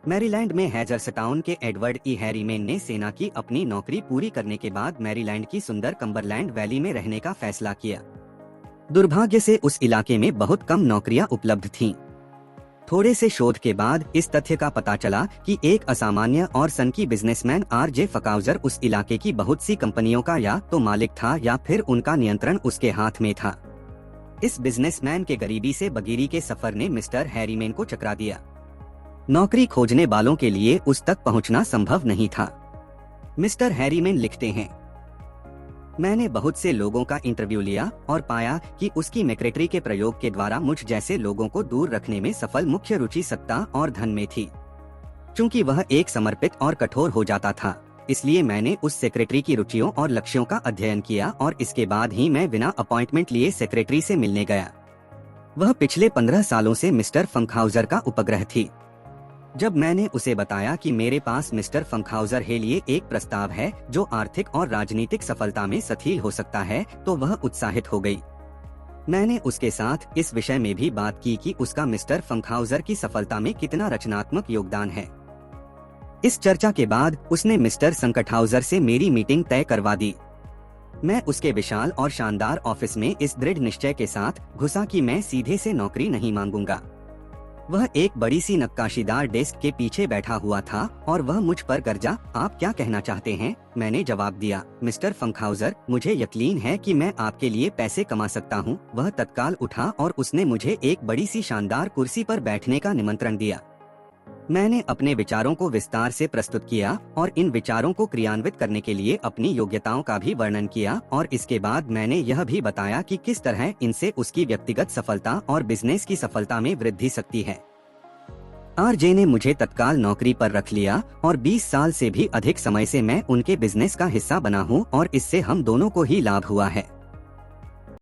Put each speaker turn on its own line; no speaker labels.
Maryland में हैजर्सटाउन के Edward ई हैरीमेन ने सेना की अपनी नौकरी पूरी करने के बाद मैरीलैंड की सुंदर कम्बरलैंड वैली में रहने का फैसला किया। दुर्भाग्य से उस इलाके में बहुत कम नौकरियां उपलब्ध थीं। थोड़े से शोध के बाद इस तथ्य का पता चला कि एक असामान्य और सनकी बिजनेसमैन आर.जे. फकाउजर उस इलाके की बहुत सी कंपनियों का या तो मालिक था या फिर उनका नियंत्रण उसके हाथ में था। इस बिजनेसमैन के गरीबी से बगीरी के सफर ने मिस्टर हैरीमेन को चकरा दिया। नौकरी खोजने वालों के लिए उस तक पहुंचना संभव नहीं था। मिस्टर हैरीमेन लिखते हैं, मैंने बहुत से लोगों का इंटरव्यू लिया और पाया कि उसकी मेक्रेटरी के प्रयोग के द्वारा मुझ जैसे लोगों को दूर रखने में सफल मुख्य रुचि सत्ता और धन में थी। चूंकि वह एक समर्पित और कठोर हो जाता था, इसलिए मैंने उस सेक्रेटरी की रुचियों और लक्ष्यों का अध्ययन किया और इसके बाद ही मैं बिना अपॉइंटमेंट लिए सेक्रेटरी से मिलने गया। वह पिछले 15 सालों से मिस्टर फंकहाउजर का उपग्रह थी। जब मैंने उसे बताया कि मेरे पास मिस्टर फंकहाउजर के लिए एक प्रस्ताव है जो आर्थिक और राजनीतिक सफलता में सथील हो सकता है, तो वह उत्साहित हो गई। मैंने उसके साथ इस विषय में भी बात की कि उसका मिस्टर फंकहाउजर की सफलता में कितना रचनात्मक योगदान है। इस चर्चा के बाद उसने मिस्टर संकटहाउजर से मेरी मीटिंग तय करवा दी। मैं उसके विशाल और शानदार ऑफिस में इस दृढ़ निश्चय के साथ घुसा कि मैं सीधे से नौकरी नहीं मांगूंगा। वह एक बड़ी सी नक्काशीदार डेस्क के पीछे बैठा हुआ था और वह मुझ पर गरजा, आप क्या कहना चाहते हैं? मैंने जवाब दिया, मिस्टर फंकहाउजर, मुझे यकीन है कि मैं आपके लिए पैसे कमा सकता हूँ। वह तत्काल उठा और उसने मुझे एक बड़ी सी शानदार कुर्सी पर बैठने का निमंत्रण दिया। मैंने अपने विचारों को विस्तार से प्रस्तुत किया और इन विचारों को क्रियान्वित करने के लिए अपनी योग्यताओं का भी वर्णन किया और इसके बाद मैंने यह भी बताया कि किस तरह इनसे उसकी व्यक्तिगत सफलता और बिजनेस की सफलता में वृद्धि सकती है। आर.जे. ने मुझे तत्काल नौकरी पर रख लिया और 20 साल से भी अधिक समय से मैं उनके बिजनेस का हिस्सा बना हूँ और इससे हम दोनों को ही लाभ हुआ है।